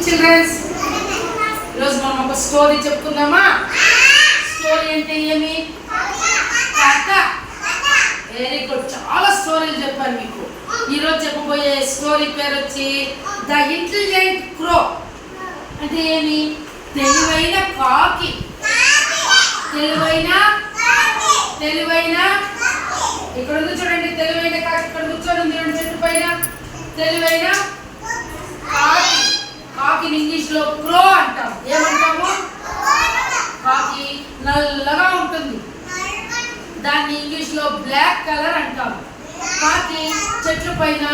Children's ఈరోజు మనం ఒక స్టోరీ చెప్పుకుందామా? స్టోరీ అంటే ఏమి? కథ. వెరీ గుడ్, చాలా స్టోరీలు చెప్పాను మీకు. ఈరోజు చెప్పబోయే స్టోరీ పేరు వచ్చి ద ఇంటెలిజెంట్ క్రో. అంటే ఏమి? తెలివైన కాకి. తెలివైన ఇక్కడ ఉంది చూడండి, తెలివైన కాకి ఇక్కడ కూర్చొని ఉంది చూడండి చెట్టు పైన. తెలివైన కాకి. కాకిని ఇంగ్లీష్ లో క్రో అంటాం. ఏమంటాము? కాకి నల్లగా ఉంటుంది, దాన్ని ఇంగ్లీష్ లో బ్లాక్ కలర్ అంటాం. కాకి చెట్ల పైన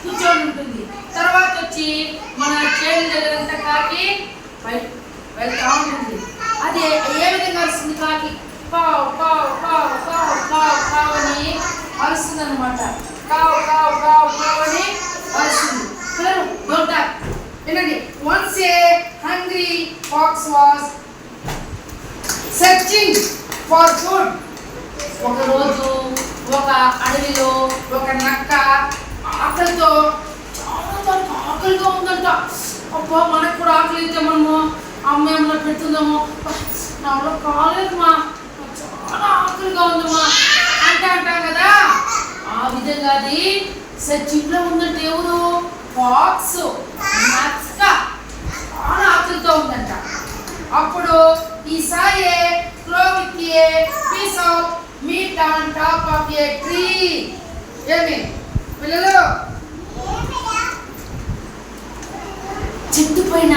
కూర్చొని ఉంటుంది. తర్వాత వచ్చి మన చేతుల దగ్గరంతా కాకి వెళ్తా ఉంటుంది. అది ఏ విధంగా వస్తుంది? కాకి కావ్ కావ్ కావ్ కావ్ కావ్ కావ్ అని అరుస్తుంది అనమాట. కావ్ కావ్ కావ్ కావ్ అని అరుస్తుంది. వినండి. Once a hungry fox was searching for food. ఒక రోజు ఒక అడవిలో ఒక నక్క ఆకలితో చాలా ఆకలిగా ఉందంట. అబ్బా, మనకు కూడా ఆకలి అయితే మనము అమ్మ ఏమన్నా పెడుతుందామో, నాలో కాలేదమ్మా, చాలా ఆకలిగా ఉందమ్మా అంటే అంటాం కదా. ఆ విధంగా అది సచిన్లో ఉందంటే ఎవరు? ఫాక్స్. నక్క చాలా ఆకలితో ఉందంట. అప్పుడు ఈసారి crow with a piece of meat on top of a tree. ఏమి పిల్లలు? చెట్టు పైన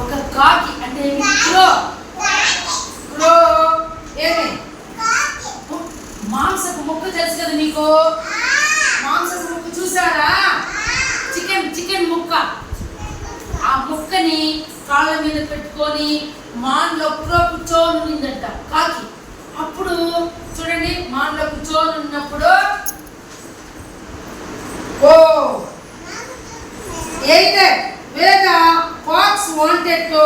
ఒక కాకి అంటే క్రో. క్రో ఏమి? మాంసపు ముక్క తెలుసు కదా మీకు? మాంసపు ముక్క చూసారా? చికెన్ ముక్క. ఆ ముక్కని కాళ్ళ మీద పెట్టుకొని మాన్లో క్రో కూర్చొని ఉందంట కాకి. అప్పుడు చూడండి, మాన్లో కూర్చొని ఉన్నప్పుడు where the fox wanted to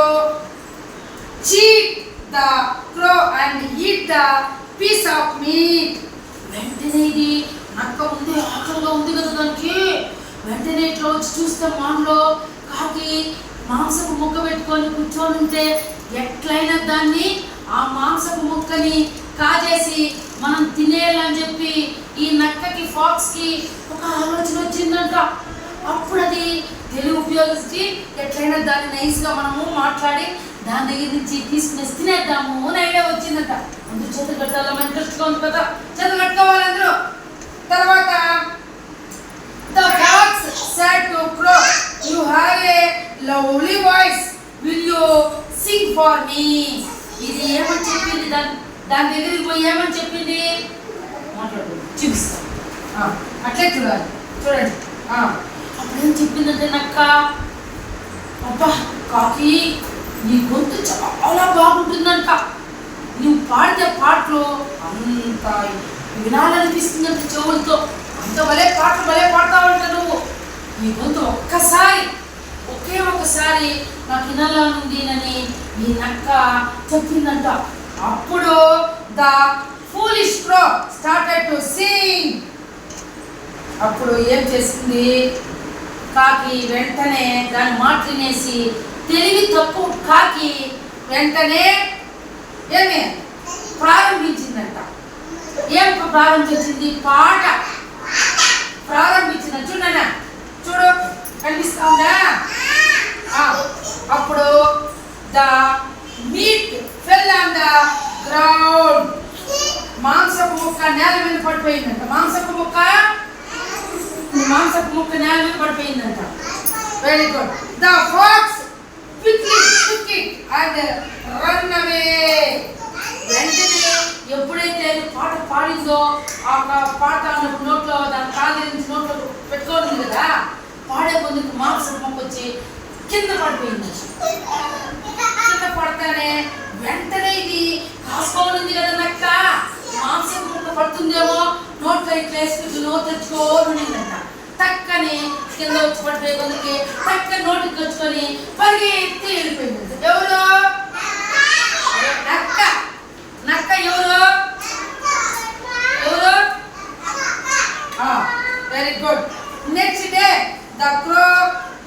cheat the crow and eat the piece of meat. వెంటనే ఇది నక్క ఉంది, ఆకలిగా ఉంది కదా దానికి. వెంటనే ఇట్లా వచ్చి చూస్తే మాన్లో కాకి మాంసపు ముక్క పెట్టుకొని కూర్చొని ఉంటే ఎట్లయినా దాన్ని ఆ మాంసపు ముక్కని కాజేసి మనం తినేయాలని చెప్పి ఈ నక్కకి ఫాక్స్కి ఒక ఆలోచన వచ్చిందంట. అప్పుడు అది తెలివి ఉపయోగించి ఎట్లయినా దాన్ని నైస్గా మనము మాట్లాడి దాని దగ్గర నుంచి తీసుకుని తినేద్దాము అని ఐడియా వచ్చిందంట. అందరూ చేతులు కట్టాలి, ఇంట్రెస్ట్గా ఉంది కదా, చేతులు కట్టుకోవాలి అందరూ. తర్వాత the fox said to crow, you have a lovely voice, will you sing for me? ఇది ఏమని చెప్పింది? దాని దగ్గరికి పోయి ఏమని చెప్పింది? మాట్లాడు, చూపిస్తా, అట్లే చూడాలి. చూడండి, అప్పుడేం చెప్పిందంటే నక్క, అబ్బా కాకి, నీ గొంతు చాలా బాగుంటుందంట, నువ్వు పాడితే పాటలు అంత వినాలనిపిస్తుందంట చెవులతో, అంత భలే పాడతావంట నువ్వు. నీ గొంతు ఒకే ఒకసారి నాకు వినాలనుంది అని ఈ నక్క చెప్పిందంట. అప్పుడు the foolish crow started to sing. అప్పుడు ఏం చేసింది కాకి? వెంటనే దాని మాట వినేసి తెలివి తక్కువ కాకి వెంటనే ఏమి ప్రారంభించిందంట. ఏం ప్రారంభించింది? పాట ప్రారంభించింది. చూడన్నా, చూడు, కనిపిస్తా ఉందా? అప్పుడు the meat fell on the ground. మాంసపు ముక్క నేల మీద పడిపోయిందంట. మాంసపు ముక్క నేల మీద పడిపోయిందంట. Very good. The fox quickly took it and run away. వెంటనే ఎప్పుడైతే పాట పాడిందో ఆ పాట అన్నప్పుడు నోట్లో దాని కాళ్ళ నుంచి నోట్లో పెట్టుకోవాలి కదా, పాడే పొందుకు మాంసపు మొక్క వచ్చి కింద పడిపోయింది. కింద పడతానే వెంటనే ఇది కాసుకోనుంది కదా నక్క, మాంసపు మొక్క పడుతుందేమో నోట్లో ఇట్లా వేసుకుంటూ నోరు తెచ్చుకోనుందంట. టక్కని కింద వచ్చి పడిపోయే కొందరికి టక్క నోటికి తెచ్చుకొని పరిగెత్తి వెళ్ళిపోయింది. ఎవరు? నక్క. నక్క ఎవరు? Very good. Next day, the crow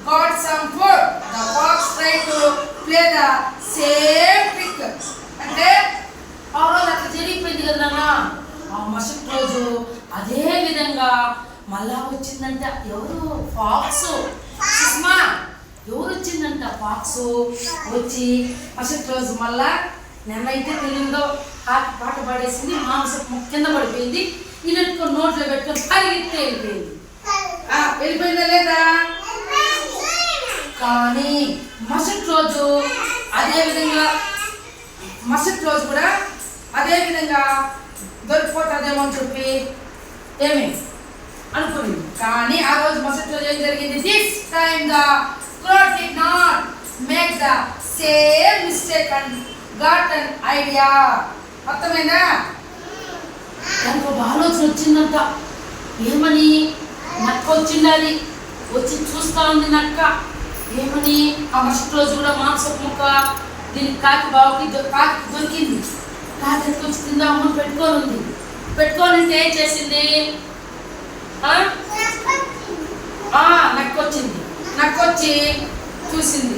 got some food. The fox tried the same trick. అంటే ఆ రోజు అట్లా జరిగిపోయింది కదా నాన్న, ఆ మరుసటి రోజు అదే విధంగా మళ్ళా వచ్చిందంట. ఎవరు? ఫాక్స్. సుష్మా, ఎవరు వచ్చిందంట? ఫాక్స్ వచ్చి మరుసటి రోజు మళ్ళా నెన్నైతే తెలియదో కాకి పాట పాడేసింది, మాంసం కింద పడిపోయింది. ఇన్నెట్టుకొని నోట్లో పెట్టుకొని పరిగెత్తే వెళ్ళిపోయింది. వెళ్ళిపోయిందా లేదా? కానీ మరుసటి రోజు అదే విధంగా మరుసటి రోజు కూడా అదే విధంగా దొరికిపోతుందేమో అని చెప్పి ఏమి అనుకునింది. కానీ ఆ రోజు మరుసటి రోజు ఏం జరిగింది? This time the crow did not make the same mistake and got an idea. అర్థమైందా? దానికి ఒక ఆలోచన వచ్చిందంట. ఏమని? నక్క వచ్చిండాలి, వచ్చి చూస్తా ఉంది నక్క. ఏమని? ఆ మరుసటి రోజు కూడా మాంసపు ముక్క దీనికి కాకి దొరికింది. కాకి ఎత్తుకొచ్చి తిందామని పెట్టుకొని ఉంది. పెట్టుకొని ఏం చేసింది? నక్కొచ్చింది. నక్కొచ్చి చూసింది.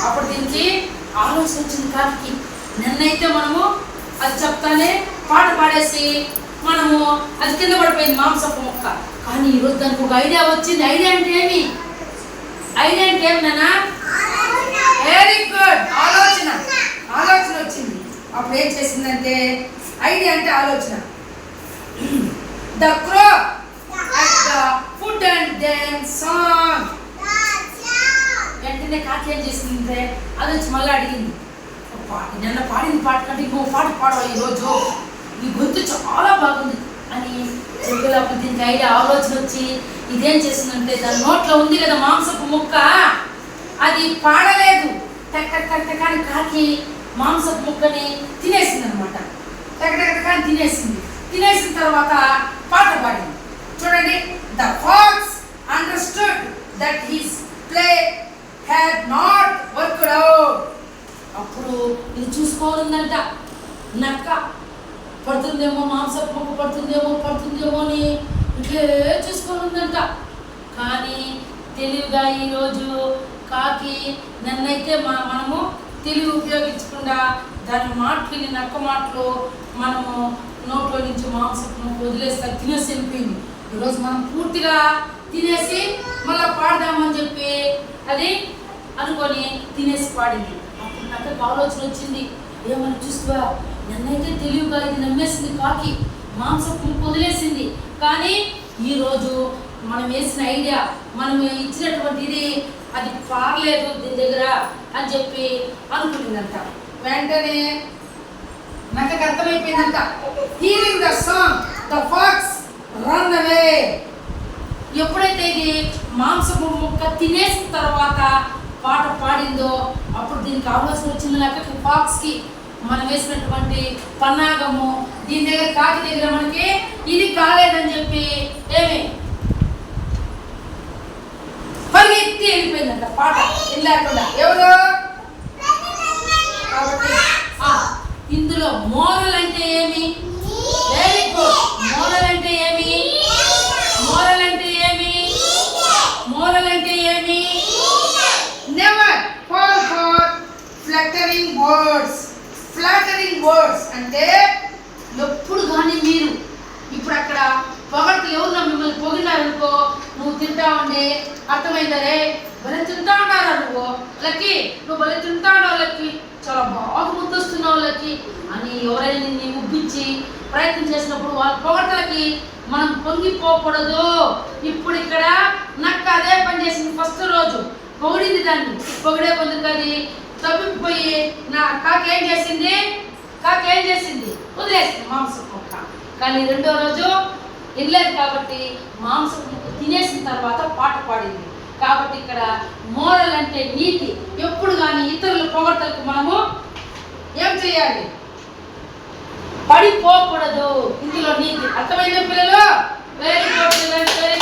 అప్పుడు దీనికి ఆలోచన వచ్చింది కాకి, నిన్నైతే మనము అది చెప్తానే పాట పాడేసి మనము అది కింద పడిపోయింది మాంసపు ముక్క. కానీ ఈరోజు దానికి ఒక ఐడియా వచ్చింది. ఐడియా అంటే ఏమి? ఐడియా అంటే ఏమి నాన్న? వెరీ గుడ్, ఆలోచన. ఆలోచన వచ్చింది. అప్పుడు ఏం చేసిందంటే, ఐడియా అంటే ఆలోచన. The crow at the food and then song. వెంటనే కాకి ఏం చేసిందంటే అది వచ్చి మళ్ళీ అడిగింది, నిన్న పాడింది పాట కంటే ఇంకో పాట పాడవా ఈరోజు, నీ గొంతు చాలా బాగుంది అని చెప్పేటప్పుడు దీనికి ఐడియా ఆలోచన వచ్చి ఇదేం చేసిందంటే దాని నోట్లో ఉంది కదా మాంసపు ముక్క, అది పాడలేదు. కానీ కాకి మాంసపు ముక్కని తినేసింది అనమాట. కానీ తినేసింది. తినేసిన తర్వాత పాట పాడింది. చూడండి, the pox understood that his play had not worked out. అప్పుడు ఇది చూసుకోవాలందంట. నక్క పడుతుందేమో, మాంసపు ముక్క పడుతుందేమో అని ఇట్లే చూసుకోవాలందంట. కానీ తెలివిగా ఈరోజు కాకి నన్నైతే మనము తెలివి ఉపయోగించకుండా దాని మాటలు, నక్క మాటలు మనము నోట్లో నుంచి మాంసపు వదిలేస్తా తినేసి వెళ్ళిపోయింది. ఈరోజు మనం పూర్తిగా తినేసి మళ్ళీ పాడదామని చెప్పి అది అనుకొని తినేసి పాడింది. అప్పుడు నాకు ఆలోచన వచ్చింది, ఏమని చూస్తువా, నన్నైతే తెలివిగా ఇది నమ్మేసింది కాకి, మాంసపు వదిలేసింది. కానీ ఈరోజు మనం వేసిన ఐడియా, మనం ఇచ్చినటువంటి ఇది అది పారలేదు దీని దగ్గర అని చెప్పి అనుకుంటుందంట. వెంటనే నాకు అర్థమైపోయిందంట. Hearing the song the fox run away. ఎప్పుడైతే ఇది మాంసపు ముక్క తినేసిన తర్వాత పాట పాడిందో అప్పుడు దీనికి ఆలోచన వచ్చింది నాకు, ఫాక్స్కి మనం వేసినటువంటి పన్నాగము దీని దగ్గర, కాకి దగ్గర మనకి ఇది కాలేదని చెప్పి ఏమి పరిగెత్తి వెళ్ళిపోయిందంట. పాట వెళ్ళకుండా ఎవరు? కాబట్టి ఇందులో మోరల్ అంటే ఏమి? Very good. మోరల్ అంటే ఏమి? మోరల్ అంటే ఏమి? మోరల్ అంటే ఏమి? Never fall for flattering words. Flattering words అంటే ఎప్పుడు కానీ మీరు ఇప్పుడు అక్కడ పొగడితే ఎవరు మిమ్మల్ని పొగిడారనుకో, నువ్వు తింటా ఉండే అర్థమైందరే భలే తింటా ఉన్నారా నువ్వు లక్కి, నువ్వు భలే తింటా ఉన్నావు లక్కి, చాలా బాగా ముద్దొస్తున్నావు లక్కి అని ఎవరైనా నిన్ను ఉబ్బించి ప్రయత్నం చేసినప్పుడు వాళ్ళ పొగడతలకి మనం పొంగిపోకూడదు. ఇప్పుడు ఇక్కడ నక్క అదే పని చేసింది. ఫస్ట్ రోజు పొగిడింది, దాన్ని పొగిడే పొందుకు అది తప్పిపోయి నా కాకి ఏం చేసింది? వదిలేసింది మాంసం ముక్క. కానీ రెండో రోజు వినలేదు కాబట్టి మాంసం ముక్క తినేసిన తర్వాత పాట పాడింది. కాబట్టి ఇక్కడ మోరల్ అంటే నీతి. ఎప్పుడు కానీ ఇతరుల పొగడతలకు మనము ఏం చేయాలి? పడిపోకూడదు. ఇందులో నీతి. అర్థమైంది పిల్లలు? వెరీ గుడ్ పిల్లలు, వెరీ